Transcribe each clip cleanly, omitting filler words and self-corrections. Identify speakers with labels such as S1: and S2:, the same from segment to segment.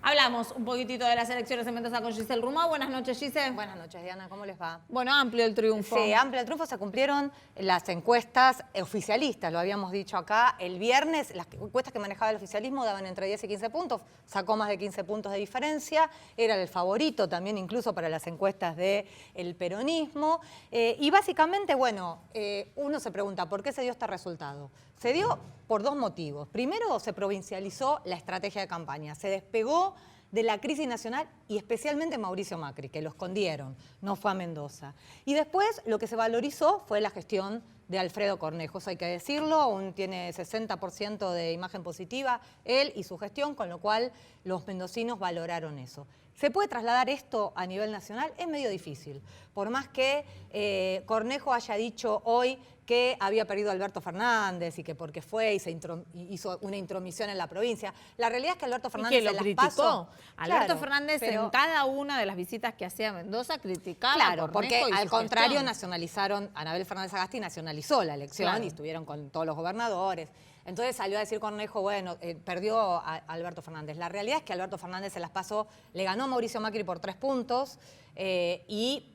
S1: Hablamos un poquitito de las elecciones en Mendoza con Giselle Rumau. Buenas noches, Giselle.
S2: Buenas noches, Diana. ¿Cómo les va?
S1: Bueno, amplio el triunfo.
S2: Sí, amplio el triunfo. Se cumplieron las encuestas oficialistas, lo habíamos dicho acá. El viernes, las encuestas que manejaba el oficialismo daban entre 10 y 15 puntos. Sacó más de 15 puntos de diferencia. Era el favorito también incluso para las encuestas del peronismo. Y básicamente, bueno, uno se pregunta, ¿por qué se dio este resultado? Se dio por dos motivos. Primero, se provincializó la estrategia de campaña. Se despegó de la crisis nacional y especialmente Mauricio Macri, que lo escondieron, no fue a Mendoza. Y después lo que se valorizó fue la gestión de Alfredo Cornejo, hay que decirlo, aún tiene 60% de imagen positiva, él y su gestión, con lo cual los mendocinos valoraron eso. ¿Se puede trasladar esto a nivel nacional? Es medio difícil, por más que Cornejo haya dicho hoy que había perdido a Alberto Fernández y que porque fue y hizo una intromisión en la provincia. La realidad es que Alberto Fernández
S1: lo criticó. Alberto
S2: claro,
S1: Fernández en cada una de las visitas que hacía a Mendoza criticaba
S2: claro,
S1: a Cornejo
S2: porque
S1: y
S2: al
S1: su
S2: contrario
S1: gestión.
S2: nacionalizaron, Anabel Fernández Agasti nacionalizó la elección,
S1: Claro.
S2: y estuvieron con todos los gobernadores. Entonces salió a decir Cornejo, bueno, perdió a Alberto Fernández. La realidad es que Alberto Fernández en las PASO le ganó a Mauricio Macri por 3 puntos y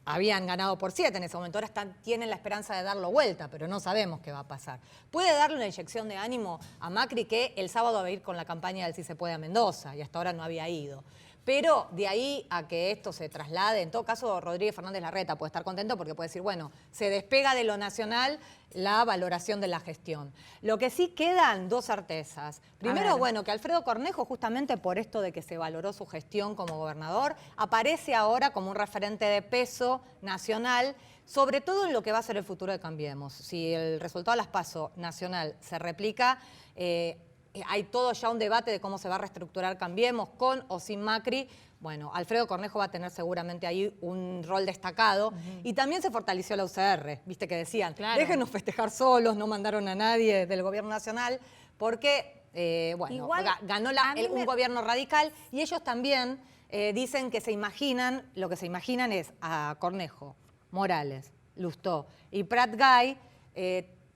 S2: habían ganado por 7 en ese momento. Ahora tienen la esperanza de darlo vuelta, pero no sabemos qué va a pasar. Puede darle una inyección de ánimo a Macri, que el sábado va a ir con la campaña del Sí se puede a Mendoza y hasta ahora no había ido. Pero de ahí a que esto se traslade, en todo caso Rodríguez Fernández Larreta puede estar contento porque puede decir, bueno, se despega de lo nacional la valoración de la gestión. Lo que sí quedan dos certezas. Primero, bueno, que Alfredo Cornejo, justamente por esto de que se valoró su gestión como gobernador, aparece ahora como un referente de peso nacional, sobre todo en lo que va a ser el futuro de Cambiemos. Si el resultado de las PASO nacional se replica, hay todo ya un debate de cómo se va a reestructurar Cambiemos, con o sin Macri. Bueno, Alfredo Cornejo va a tener seguramente ahí un rol destacado. Y también se fortaleció la UCR, viste que decían,
S1: claro,
S2: déjenos festejar solos, no mandaron a nadie del gobierno nacional, porque, bueno,
S1: igual,
S2: ganó un gobierno radical y ellos también dicen que se imaginan, lo que se imaginan es a Cornejo, Morales, Lustó y Prat Gay,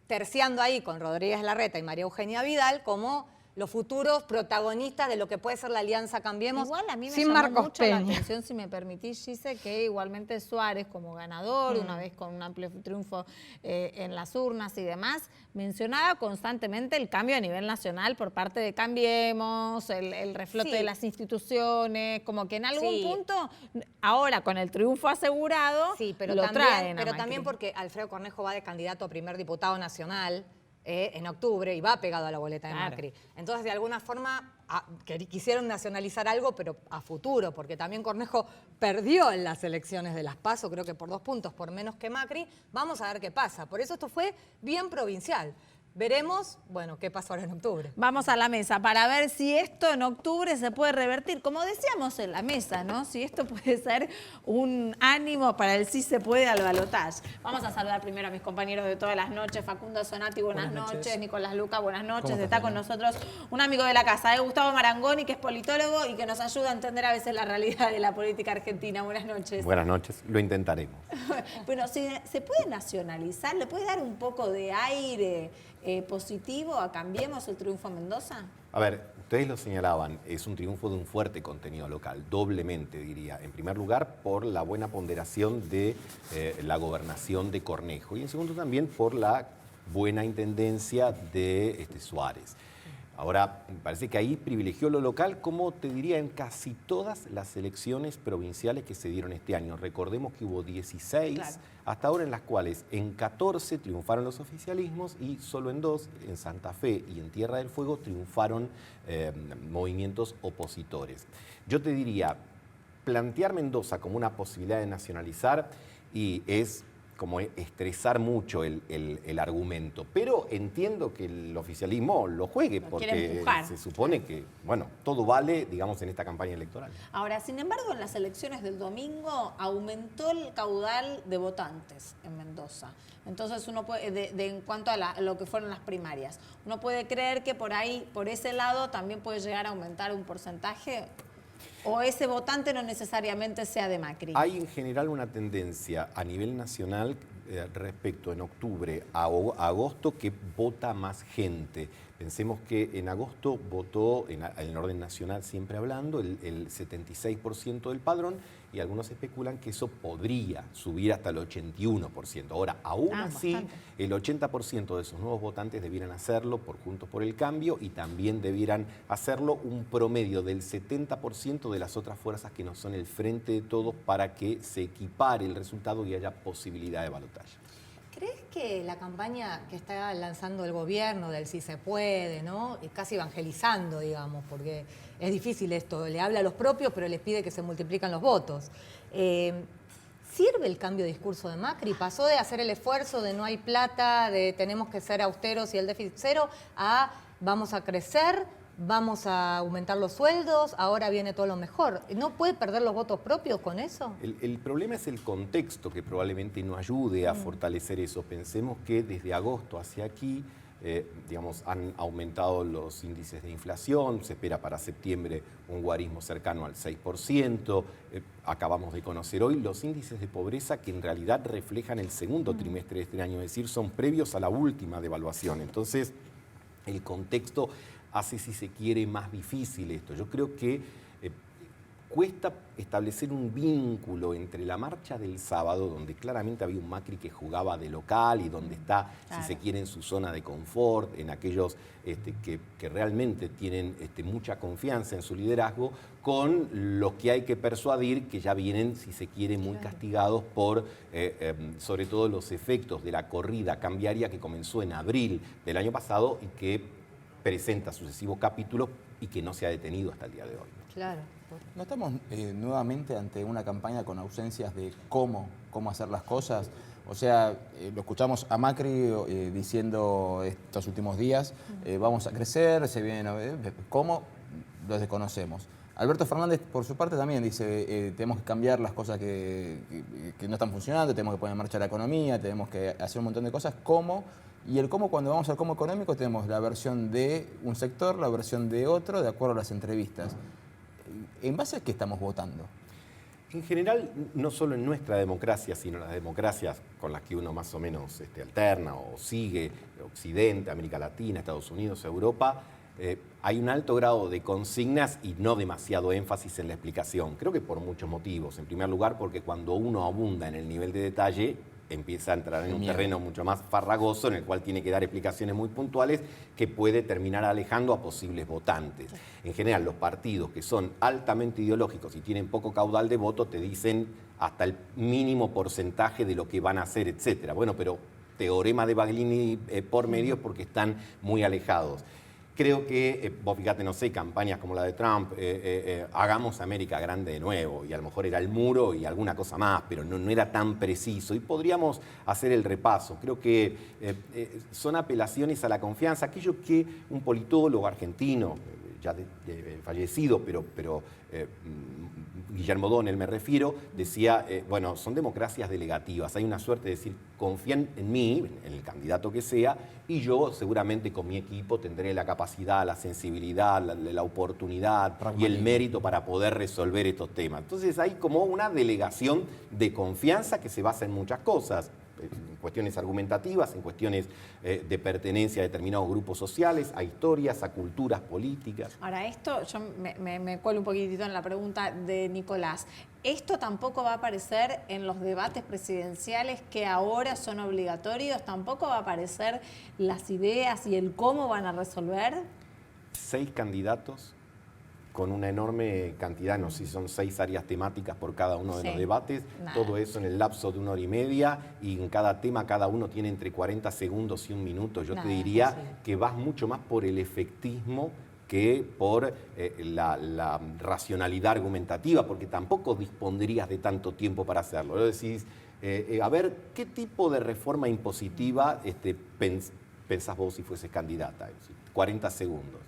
S2: terciando ahí con Rodríguez Larreta y María Eugenia Vidal como los futuros protagonistas de lo que puede ser la Alianza Cambiemos.
S1: Igual a mí me
S2: sin
S1: llamó
S2: Marcos
S1: mucho la
S2: Peña.
S1: atención, si me permitís, Gise, que igualmente Suárez como ganador, una vez con un amplio triunfo en las urnas y demás, mencionaba constantemente el cambio a nivel nacional por parte de Cambiemos, el reflote de las instituciones, como que en algún punto, ahora con el triunfo asegurado,
S2: pero
S1: lo
S2: también,
S1: traen a
S2: pero
S1: Macri.
S2: también porque Alfredo Cornejo va de candidato a primer diputado nacional en octubre y va pegado a la boleta de Macri. Entonces, de alguna forma, quisieron nacionalizar algo, pero a futuro, porque también Cornejo perdió en las elecciones de las PASO, creo que por 2 puntos, por menos que Macri. Vamos a ver qué pasa. Por eso esto fue bien provincial. Veremos, bueno, qué pasó ahora en octubre.
S1: Vamos a la mesa para ver si esto en octubre se puede revertir. Como decíamos en la mesa, ¿no? Si esto puede ser un ánimo para el sí se puede al balotaje. Vamos a saludar primero a mis compañeros de todas las noches. Facundo Zonati, buenas noches. Nicolás Luca, buenas noches. Está con nosotros un amigo de la casa, Gustavo Marangoni, que es politólogo y que nos ayuda a entender a veces la realidad de la política argentina. Buenas noches.
S3: Buenas noches, lo intentaremos.
S1: Bueno, ¿se puede nacionalizar? ¿Le puede dar un poco de aire positivo a Cambiemos el triunfo en Mendoza?
S3: A ver, ustedes lo señalaban, es un triunfo de un fuerte contenido local, doblemente diría. En primer lugar, por la buena ponderación de la gobernación de Cornejo y en segundo también por la buena intendencia de Suárez. Ahora, me parece que ahí privilegió lo local, como te diría, en casi todas las elecciones provinciales que se dieron este año. Recordemos que hubo 16 hasta ahora, en las cuales en 14 triunfaron los oficialismos y solo en 2, en Santa Fe y en Tierra del Fuego, triunfaron movimientos opositores. Yo te diría, plantear Mendoza como una posibilidad de nacionalizar y es como estresar mucho el argumento, pero entiendo que el oficialismo lo juegue porque se supone que, bueno, todo vale, digamos, en esta campaña electoral.
S1: Ahora, sin embargo, en las elecciones del domingo aumentó el caudal de votantes en Mendoza. Entonces, uno puede, en cuanto a lo que fueron las primarias, uno puede creer que por ahí, por ese lado, también puede llegar a aumentar un porcentaje. ¿O ese votante no necesariamente sea de Macri?
S3: Hay en general una tendencia a nivel nacional respecto en octubre a agosto que vota más gente, Pensemos que en agosto votó, en el orden nacional siempre hablando, el 76% del padrón, y algunos especulan que eso podría subir hasta el 81%. Ahora, aún así,
S1: bastante.
S3: el 80% de esos nuevos votantes debieran hacerlo por Juntos por el Cambio, y también debieran hacerlo un promedio del 70% de las otras fuerzas que no son el Frente de Todos, para que se equipare el resultado y haya posibilidad de balotaje.
S2: ¿Crees que la campaña que está lanzando el gobierno del sí se puede, ¿no? Y casi evangelizando, digamos, porque es difícil esto, le habla a los propios, pero les pide que se multiplican los votos. ¿Sirve el cambio de discurso de Macri? Pasó de hacer el esfuerzo de no hay plata, de tenemos que ser austeros y el déficit cero, a vamos a crecer, vamos a aumentar los sueldos, ahora viene todo lo mejor. ¿No puede perder los votos propios con eso?
S3: El problema es el contexto, que probablemente no ayude a fortalecer eso. Pensemos que desde agosto hacia aquí, digamos, han aumentado los índices de inflación, se espera para septiembre un guarismo cercano al 6%, acabamos de conocer hoy los índices de pobreza, que en realidad reflejan el segundo trimestre de este año, es decir, son previos a la última devaluación. Entonces, el contexto hace, si se quiere, más difícil esto. Yo creo que cuesta establecer un vínculo entre la marcha del sábado, donde claramente había un Macri que jugaba de local y donde está,
S1: claro,
S3: si se quiere, en su zona de confort, en aquellos que realmente tienen mucha confianza en su liderazgo, con los que hay que persuadir, que ya vienen, si se quiere, muy castigados por, sobre todo, los efectos de la corrida cambiaria que comenzó en abril del año pasado y que presenta sucesivos capítulos y que no se ha detenido hasta el día de hoy.
S2: Claro.
S4: ¿No estamos nuevamente ante una campaña con ausencias de cómo hacer las cosas? O sea, lo escuchamos a Macri diciendo estos últimos días, vamos a crecer, se viene, ¿cómo? Lo desconocemos. Alberto Fernández, por su parte, también dice, tenemos que cambiar las cosas que no están funcionando, tenemos que poner en marcha la economía, tenemos que hacer un montón de cosas. ¿Cómo? Y el cómo, cuando vamos al cómo económico, tenemos la versión de un sector, la versión de otro, de acuerdo a las entrevistas. ¿En base a qué estamos votando?
S3: En general, no solo en nuestra democracia, sino en las democracias con las que uno más o menos alterna o sigue, Occidente, América Latina, Estados Unidos, Europa, hay un alto grado de consignas y no demasiado énfasis en la explicación. Creo que por muchos motivos. En primer lugar, porque cuando uno abunda en el nivel de detalle, empieza a entrar en un terreno mucho más farragoso, en el cual tiene que dar explicaciones muy puntuales que puede terminar alejando a posibles votantes. En general, los partidos que son altamente ideológicos y tienen poco caudal de voto te dicen hasta el mínimo porcentaje de lo que van a hacer, etcétera. Bueno, pero teorema de Baglini por medio, porque están muy alejados. Creo que, vos fíjate, no sé, campañas como la de Trump, hagamos América grande de nuevo, y a lo mejor era el muro y alguna cosa más, pero no era tan preciso, y podríamos hacer el repaso. Creo que son apelaciones a la confianza, aquello que un politólogo argentino, ya fallecido, pero Guillermo Donel me refiero, decía, bueno, son democracias delegativas, hay una suerte de decir, confían en mí, en el candidato que sea, y yo seguramente con mi equipo tendré la capacidad, la sensibilidad, la oportunidad y el mérito para poder resolver estos temas. Entonces hay como una delegación de confianza que se basa en muchas cosas, en cuestiones argumentativas, en cuestiones de pertenencia a determinados grupos sociales, a historias, a culturas políticas.
S1: Ahora, esto, yo me cuelo un poquitito en la pregunta de Nicolás. ¿Esto tampoco va a aparecer en los debates presidenciales que ahora son obligatorios? ¿Tampoco va a aparecer las ideas y el cómo van a resolver?
S3: 6 candidatos con una enorme cantidad, no sé si son 6 áreas temáticas por cada uno de los debates, todo eso en el lapso de 1 hora y media, y en cada tema cada uno tiene entre 40 segundos y 1 minuto. Yo te diría que vas mucho más por el efectismo que por la racionalidad argumentativa, porque tampoco dispondrías de tanto tiempo para hacerlo. Lo decís, a ver, ¿qué tipo de reforma impositiva pensás vos si fueses candidata? 40 segundos.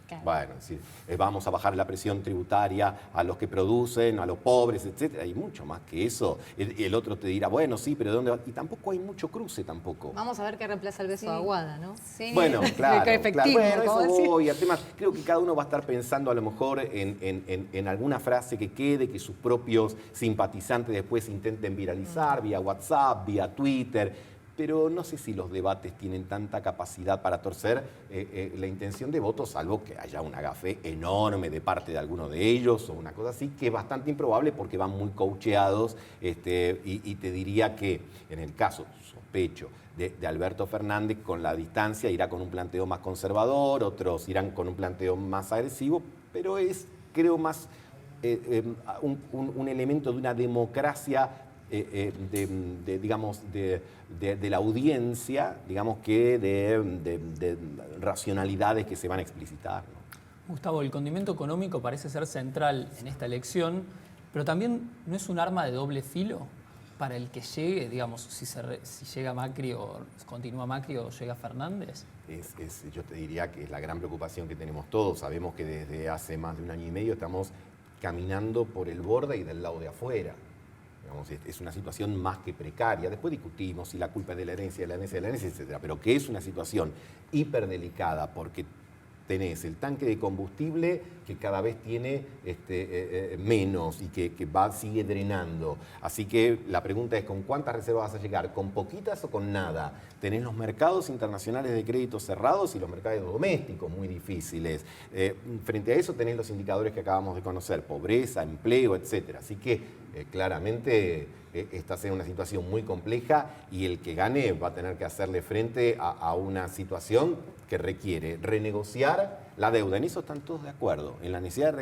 S3: Claro. Bueno, es decir, vamos a bajar la presión tributaria a los que producen, a los pobres, etcétera. Hay mucho más que eso. El otro te dirá, bueno, sí, pero ¿de dónde va? Y tampoco hay mucho cruce tampoco.
S2: Vamos a ver qué reemplaza el beso de Aguada, ¿no?
S1: Sí.
S3: Bueno, claro.
S2: Efectivo,
S3: bueno, eso voy. Además, creo que cada uno va a estar pensando a lo mejor en alguna frase que quede, que sus propios simpatizantes después intenten viralizar vía WhatsApp, vía Twitter. pero no sé si los debates tienen tanta capacidad para torcer la intención de voto, salvo que haya una gafe enorme de parte de alguno de ellos o una cosa así, que es bastante improbable porque van muy coacheados, y te diría que en el caso, sospecho, de Alberto Fernández, con la distancia irá con un planteo más conservador, otros irán con un planteo más agresivo, pero es, creo, más un elemento de una democracia digamos, de la audiencia, digamos, que de racionalidades que se van a explicitar, ¿no?
S5: Gustavo, el condimento económico parece ser central en esta elección, pero también no es un arma de doble filo para el que llegue, digamos, si llega Macri o continúa Macri o llega Fernández.
S3: Yo te diría que es la gran preocupación que tenemos todos. Sabemos que desde hace más de un año y medio estamos caminando por el borde y del lado de afuera. Digamos, es una situación más que precaria. Después discutimos si la culpa es de la herencia, etc. Pero que es una situación hiperdelicada porque tenés el tanque de combustible que cada vez tiene menos y que sigue drenando. Así que la pregunta es, ¿con cuántas reservas vas a llegar? ¿Con poquitas o con nada? Tenés los mercados internacionales de crédito cerrados y los mercados domésticos muy difíciles. Frente a eso tenés los indicadores que acabamos de conocer, pobreza, empleo, etc. Así que claramente estás en una situación muy compleja y el que gane va a tener que hacerle frente a una situación que requiere renegociar la deuda. En eso están todos de acuerdo, en la necesidad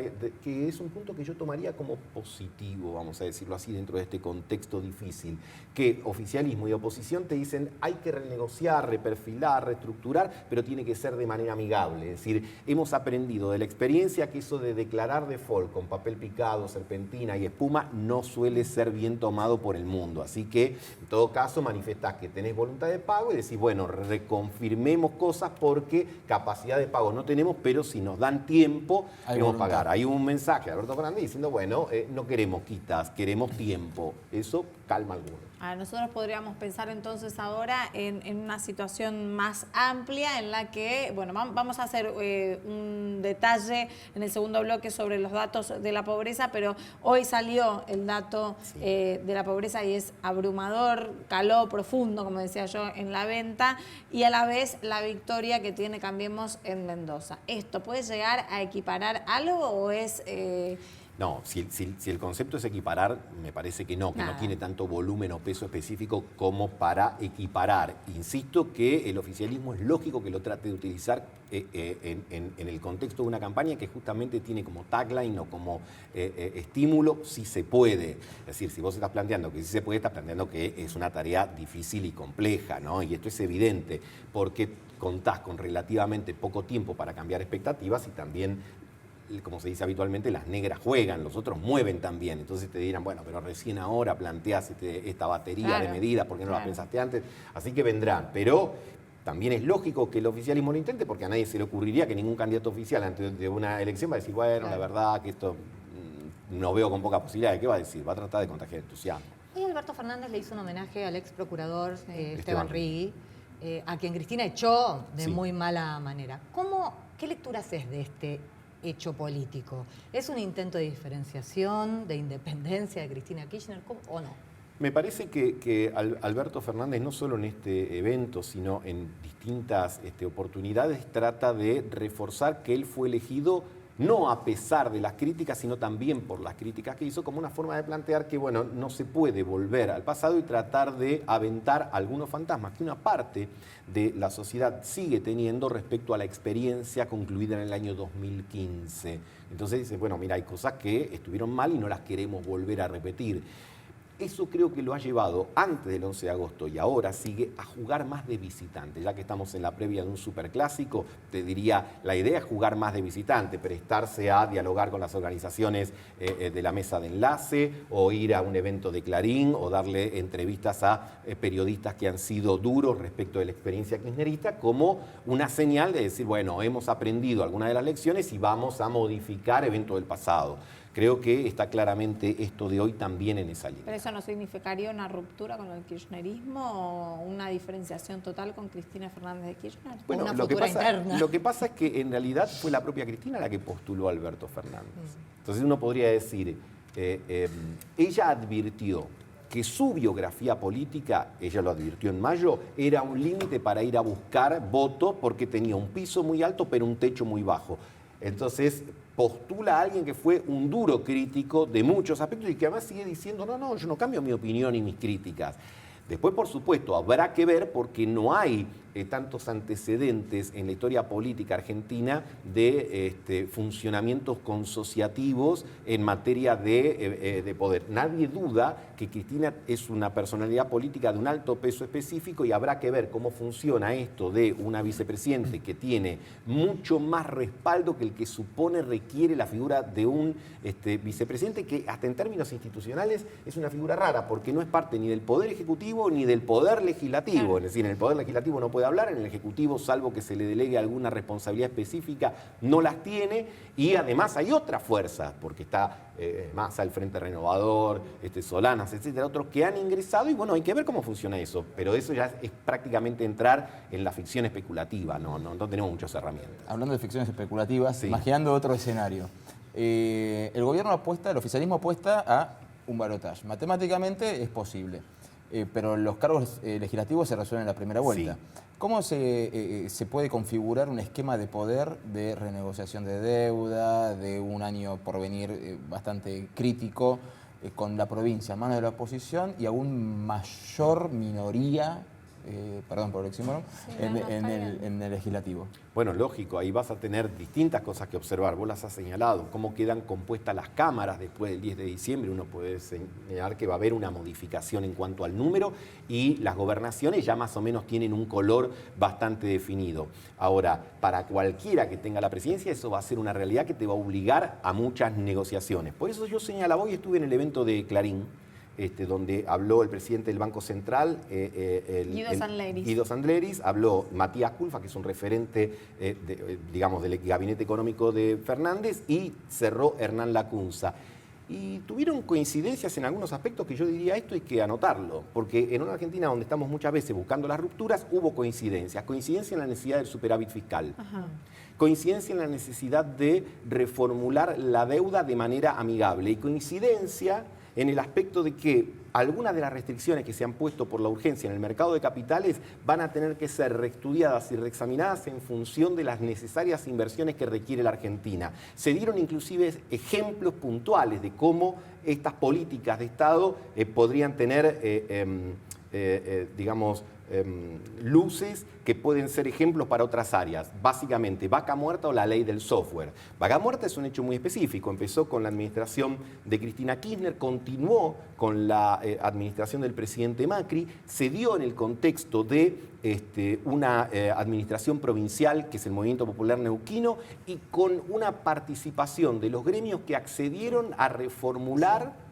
S3: que es un punto que yo tomaría como positivo, vamos a decirlo así, dentro de este contexto difícil, que oficialismo y oposición te dicen hay que renegociar, reperfilar, reestructurar, pero tiene que ser de manera amigable. Es decir, hemos aprendido de la experiencia que eso de declarar default con papel picado, serpentina y espuma no suele ser bien tomado por el mundo. Así que, en todo caso, manifestás que tenés voluntad de pago y decís, bueno, reconfirmemos cosas porque capacidad de pago no tenemos, pero si nos dan tiempo, queremos pagar. Hay un mensaje de Alberto Fernández diciendo, bueno, no queremos quitas, queremos tiempo. Eso calma algunos.
S1: Nosotros podríamos pensar entonces ahora en una situación más amplia en la que, bueno, vamos a hacer un detalle en el segundo bloque sobre los datos de la pobreza, pero hoy salió el dato de la pobreza y es abrumador, caló profundo, como decía yo, en la venta y a la vez la victoria que tiene Cambiemos en Mendoza. ¿Esto puede llegar a equiparar algo o es...?
S3: No, si el concepto es equiparar, me parece que no tiene tanto volumen o peso específico como para equiparar. Insisto que el oficialismo es lógico que lo trate de utilizar en el contexto de una campaña que justamente tiene como tagline o como estímulo, si se puede. Es decir, si vos estás planteando que sí se puede, estás planteando que es una tarea difícil y compleja, ¿no? Y esto es evidente porque contás con relativamente poco tiempo para cambiar expectativas y también, como se dice habitualmente, las negras juegan, los otros mueven también. Entonces te dirán, bueno, pero recién ahora planteás esta batería de medidas, ¿por qué no la pensaste antes? Así que vendrán, pero también es lógico que el oficialismo lo intente porque a nadie se le ocurriría que ningún candidato oficial antes de una elección va a decir, bueno, la verdad que esto no veo con poca posibilidad. ¿Qué va a decir? Va a tratar de contagiar entusiasmo.
S2: Hoy Alberto Fernández le hizo un homenaje al ex procurador Esteban Rigui, a quien Cristina echó de muy mala manera. ¿Qué lectura haces de este hecho político? ¿Es un intento de diferenciación, de independencia de Cristina Kirchner o no?
S3: Me parece que Alberto Fernández, no solo en este evento, sino en distintas oportunidades, trata de reforzar que él fue elegido no a pesar de las críticas, sino también por las críticas que hizo, como una forma de plantear que, bueno, no se puede volver al pasado y tratar de aventar algunos fantasmas que una parte de la sociedad sigue teniendo respecto a la experiencia concluida en el año 2015. Entonces dice, bueno, mira, hay cosas que estuvieron mal y no las queremos volver a repetir. Eso creo que lo ha llevado antes del 11 de agosto y ahora sigue a jugar más de visitante. Ya que estamos en la previa de un superclásico, te diría, la idea es jugar más de visitante, prestarse a dialogar con las organizaciones de la mesa de enlace o ir a un evento de Clarín o darle entrevistas a periodistas que han sido duros respecto de la experiencia kirchnerista como una señal de decir, bueno, hemos aprendido algunas de las lecciones y vamos a modificar eventos del pasado. Creo que está claramente esto de hoy también en esa línea.
S1: ¿Pero eso no significaría una ruptura con el kirchnerismo o una diferenciación total con Cristina Fernández de Kirchner?
S3: Bueno,
S2: una
S3: lo que pasa es que en realidad fue la propia Cristina la que postuló a Alberto Fernández. Entonces uno podría decir, ella advirtió que su biografía política, ella lo advirtió en mayo, era un límite para ir a buscar votos porque tenía un piso muy alto pero un techo muy bajo. Entonces postula a alguien que fue un duro crítico de muchos aspectos y que además sigue diciendo, no, yo no cambio mi opinión y mis críticas. Después, por supuesto, habrá que ver porque no hay tantos antecedentes en la historia política argentina de funcionamientos consociativos en materia de poder. Nadie duda que Cristina es una personalidad política de un alto peso específico y habrá que ver cómo funciona esto de una vicepresidente que tiene mucho más respaldo que el que supone requiere la figura de un vicepresidente que hasta en términos institucionales es una figura rara porque no es parte ni del Poder Ejecutivo ni del Poder Legislativo. Claro. Es decir, en el Poder Legislativo no puede hablar, en el Ejecutivo, salvo que se le delegue alguna responsabilidad específica, no las tiene, y además hay otras fuerzas, porque está Massa, el Frente Renovador, Solanas, etcétera, otros que han ingresado, y bueno, hay que ver cómo funciona eso, pero eso ya es prácticamente entrar en la ficción especulativa, no tenemos muchas herramientas.
S4: Hablando de ficciones especulativas, sí. Imaginando otro escenario, el gobierno apuesta, el oficialismo apuesta a un balotaje. Matemáticamente es posible. Pero los cargos legislativos se resuelven en la primera vuelta. Sí. ¿Cómo se puede configurar un esquema de poder de renegociación de deuda, de un año por venir bastante crítico con la provincia en manos de la oposición y aún mayor minoría, perdón por el oxímoron, sí, en el legislativo?
S3: Bueno, lógico, ahí vas a tener distintas cosas que observar. Vos las has señalado, cómo quedan compuestas las cámaras después del 10 de diciembre. Uno puede señalar que va a haber una modificación en cuanto al número y las gobernaciones ya más o menos tienen un color bastante definido. Ahora, para cualquiera que tenga la presidencia, eso va a ser una realidad que te va a obligar a muchas negociaciones. Por eso yo señalaba, hoy estuve en el evento de Clarín, donde habló el presidente del Banco Central, Guido Sandleris, habló Matías Culfa, que es un referente, digamos, del gabinete económico de Fernández, y cerró Hernán Lacunza. Y tuvieron coincidencias en algunos aspectos que yo diría esto hay que anotarlo, porque en una Argentina donde estamos muchas veces buscando las rupturas, hubo coincidencias. Coincidencia en la necesidad del superávit fiscal. Ajá. Coincidencia en la necesidad de reformular la deuda de manera amigable y coincidencia en el aspecto de que algunas de las restricciones que se han puesto por la urgencia en el mercado de capitales van a tener que ser reestudiadas y reexaminadas en función de las necesarias inversiones que requiere la Argentina. Se dieron inclusive ejemplos puntuales de cómo estas políticas de Estado podrían tener, digamos, luces que pueden ser ejemplos para otras áreas. Básicamente, vaca muerta o la ley del software. Vaca muerta es un hecho muy específico. Empezó con la administración de Cristina Kirchner, continuó con la administración del presidente Macri, se dio en el contexto de una administración provincial, que es el Movimiento Popular Neuquino, y con una participación de los gremios que accedieron a reformular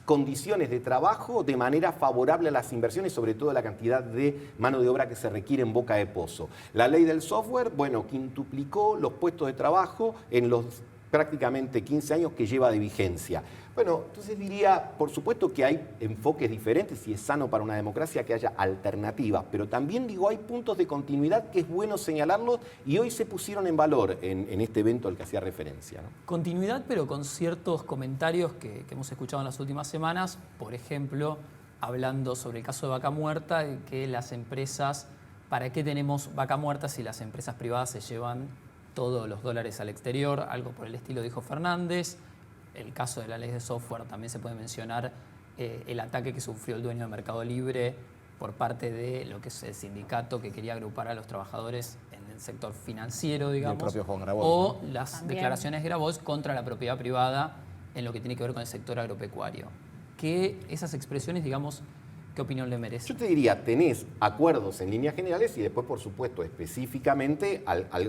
S3: condiciones de trabajo de manera favorable a las inversiones, sobre todo la cantidad de mano de obra que se requiere en boca de pozo. La ley del software, bueno, quintuplicó los puestos de trabajo en los prácticamente 15 años que lleva de vigencia. Bueno, entonces diría, por supuesto que hay enfoques diferentes y es sano para una democracia que haya alternativas, pero también digo, hay puntos de continuidad que es bueno señalarlos y hoy se pusieron en valor en este evento al que hacía referencia, ¿no?
S5: Continuidad, pero con ciertos comentarios que hemos escuchado en las últimas semanas, por ejemplo, hablando sobre el caso de Vaca Muerta, de que las empresas, ¿para qué tenemos vaca muerta si las empresas privadas se llevan todos los dólares al exterior? Algo por el estilo dijo Fernández. El caso de la ley de software también se puede mencionar el ataque que sufrió el dueño de Mercado Libre por parte de lo que es el sindicato que quería agrupar a los trabajadores en el sector financiero, digamos.
S4: El propio Juan Grabois,
S5: o
S4: ¿no?
S5: las
S1: También.
S5: declaraciones de Grabois contra la propiedad privada en lo que tiene que ver con el sector agropecuario. Que esas expresiones, digamos, ¿qué opinión le merece?
S3: Yo te diría, tenés acuerdos en líneas generales y después, por supuesto, específicamente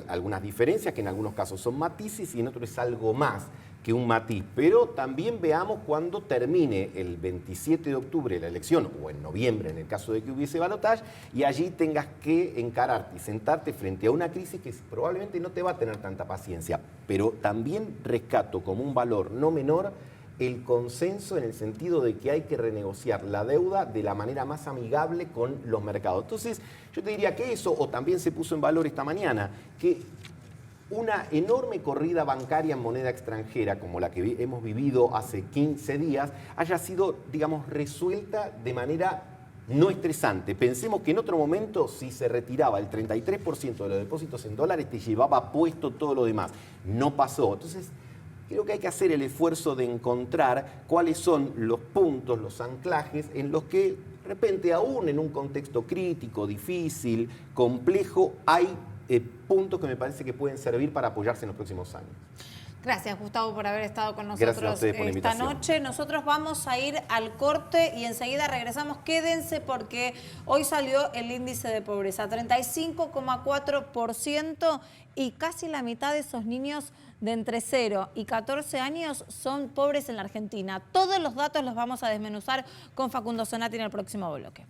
S3: algunas diferencias que en algunos casos son matices y en otros es algo más que un matiz. Pero también veamos cuando termine el 27 de octubre la elección, o en noviembre en el caso de que hubiese balotaje, y allí tengas que encararte y sentarte frente a una crisis que probablemente no te va a tener tanta paciencia. Pero también rescato como un valor no menor el consenso en el sentido de que hay que renegociar la deuda de la manera más amigable con los mercados. Entonces, yo te diría que eso, o también se puso en valor esta mañana, que una enorme corrida bancaria en moneda extranjera, como la que hemos vivido hace 15 días, haya sido, digamos, resuelta de manera no estresante. Pensemos que en otro momento, si se retiraba el 33% de los depósitos en dólares, te llevaba puesto todo lo demás. No pasó. Entonces, creo que hay que hacer el esfuerzo de encontrar cuáles son los puntos, los anclajes en los que, de repente, aún en un contexto crítico, difícil, complejo, hay puntos que me parece que pueden servir para apoyarse en los próximos años.
S1: Gracias, Gustavo, por haber estado con
S3: Gracias a
S1: nosotros
S3: ustedes por la
S1: esta
S3: invitación.
S1: noche. Nosotros vamos a ir al corte y enseguida regresamos. Quédense porque hoy salió el índice de pobreza, 35,4%, y casi la mitad de esos niños de entre 0 y 14 años son pobres en la Argentina. Todos los datos los vamos a desmenuzar con Facundo Zonati en el próximo bloque.